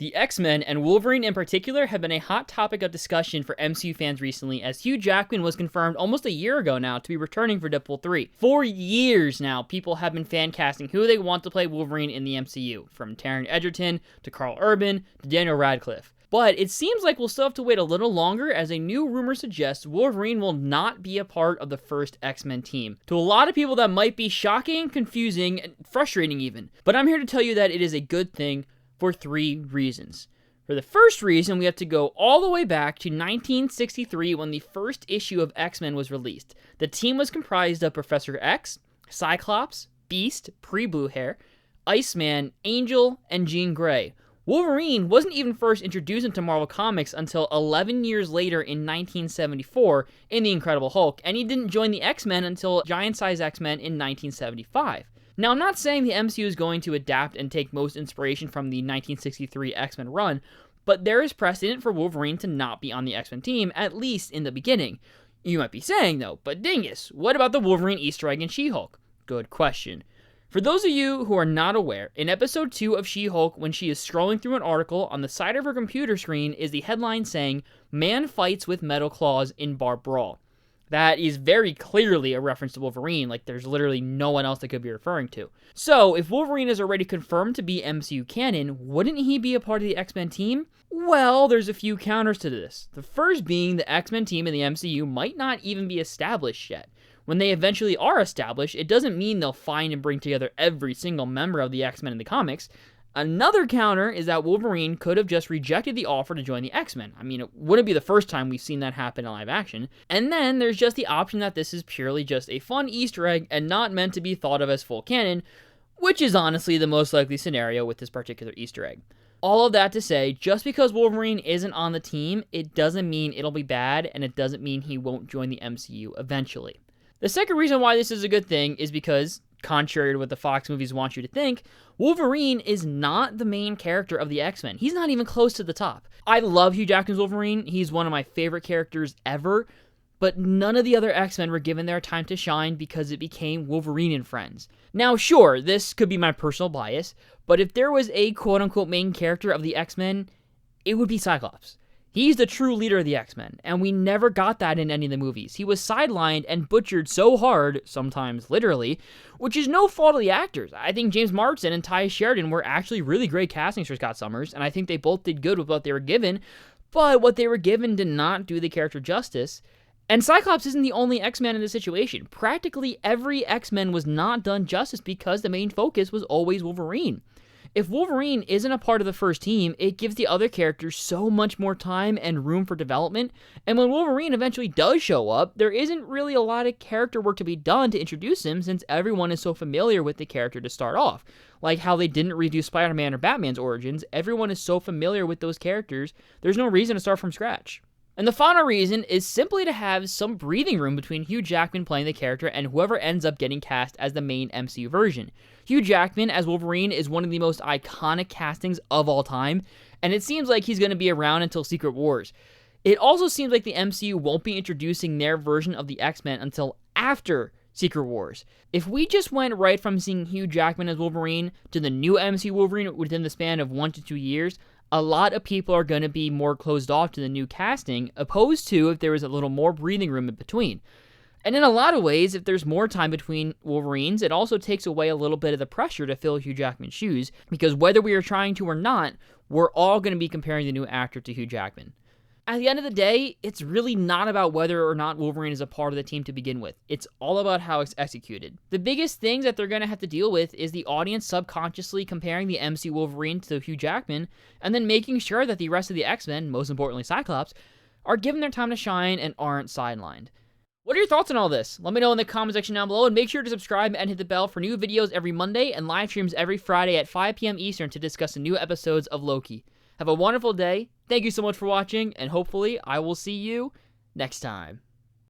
The X-Men, and Wolverine in particular, have been a hot topic of discussion for MCU fans recently, as Hugh Jackman was confirmed almost a year ago now to be returning for Deadpool 3. For years now, people have been fan casting who they want to play Wolverine in the MCU, from Taron Egerton to Carl Urban to Daniel Radcliffe. But it seems like we'll still have to wait a little longer, as a new rumor suggests Wolverine will not be a part of the first X-Men team. To a lot of people, that might be shocking, confusing, and frustrating even. But I'm here to tell you that it is a good thing for 3 reasons. For the first reason, we have to go all the way back to 1963 when the first issue of X-Men was released. The team was comprised of Professor X, Cyclops, Beast, pre-blue hair, Iceman, Angel, and Jean Grey. Wolverine wasn't even first introduced into Marvel Comics until 11 years later in 1974 in The Incredible Hulk, and he didn't join the X-Men until Giant Size X-Men in 1975. Now, I'm not saying the MCU is going to adapt and take most inspiration from the 1963 X-Men run, but there is precedent for Wolverine to not be on the X-Men team, at least in the beginning. You might be saying, though, but dingus, what about the Wolverine Easter egg in She-Hulk? Good question. For those of you who are not aware, in episode 2 of She-Hulk, when she is scrolling through an article, on the side of her computer screen is the headline saying, "Man fights with metal claws in bar brawl." That is very clearly a reference to Wolverine, like there's literally no one else that could be referring to. So, if Wolverine is already confirmed to be MCU canon, wouldn't he be a part of the X-Men team? Well, there's a few counters to this. The first being the X-Men team in the MCU might not even be established yet. When they eventually are established, it doesn't mean they'll find and bring together every single member of the X-Men in the comics. Another counter is that Wolverine could have just rejected the offer to join the X-Men. I mean, it wouldn't be the first time we've seen that happen in live action. And then there's just the option that this is purely just a fun Easter egg and not meant to be thought of as full canon, which is honestly the most likely scenario with this particular Easter egg. All of that to say, just because Wolverine isn't on the team, it doesn't mean it'll be bad, and it doesn't mean he won't join the MCU eventually. The second reason why this is a good thing is because, contrary to what the Fox movies want you to think, Wolverine is not the main character of the X-Men. He's not even close to the top. I love Hugh Jackman's Wolverine. He's one of my favorite characters ever, but none of the other X-Men were given their time to shine because it became Wolverine and Friends. Now, sure, this could be my personal bias, but if there was a quote-unquote main character of the X-Men, it would be Cyclops. He's the true leader of the X-Men, and we never got that in any of the movies. He was sidelined and butchered so hard, sometimes literally, which is no fault of the actors. I think James Marsden and Ty Sheridan were actually really great castings for Scott Summers, and I think they both did good with what they were given, but what they were given did not do the character justice. And Cyclops isn't the only X-Men in this situation. Practically every X-Men was not done justice because the main focus was always Wolverine. If Wolverine isn't a part of the first team, it gives the other characters so much more time and room for development, and when Wolverine eventually does show up, there isn't really a lot of character work to be done to introduce him since everyone is so familiar with the character to start off. Like how they didn't redo Spider-Man or Batman's origins, everyone is so familiar with those characters, there's no reason to start from scratch. And the final reason is simply to have some breathing room between Hugh Jackman playing the character and whoever ends up getting cast as the main MCU version. Hugh Jackman as Wolverine is one of the most iconic castings of all time, and it seems like he's going to be around until Secret Wars. It also seems like the MCU won't be introducing their version of the X-Men until after Secret Wars. If we just went right from seeing Hugh Jackman as Wolverine to the new MCU Wolverine within the span of 1 to 2 years, a lot of people are going to be more closed off to the new casting, opposed to if there was a little more breathing room in between. And in a lot of ways, if there's more time between Wolverines, it also takes away a little bit of the pressure to fill Hugh Jackman's shoes, because whether we are trying to or not, we're all going to be comparing the new actor to Hugh Jackman. At the end of the day, it's really not about whether or not Wolverine is a part of the team to begin with. It's all about how it's executed. The biggest things that they're going to have to deal with is the audience subconsciously comparing the MCU Wolverine to Hugh Jackman, and then making sure that the rest of the X-Men, most importantly Cyclops, are given their time to shine and aren't sidelined. What are your thoughts on all this? Let me know in the comment section down below, and make sure to subscribe and hit the bell for new videos every Monday and live streams every Friday at 5 p.m. Eastern to discuss the new episodes of Loki. Have a wonderful day. Thank you so much for watching, and hopefully I will see you next time.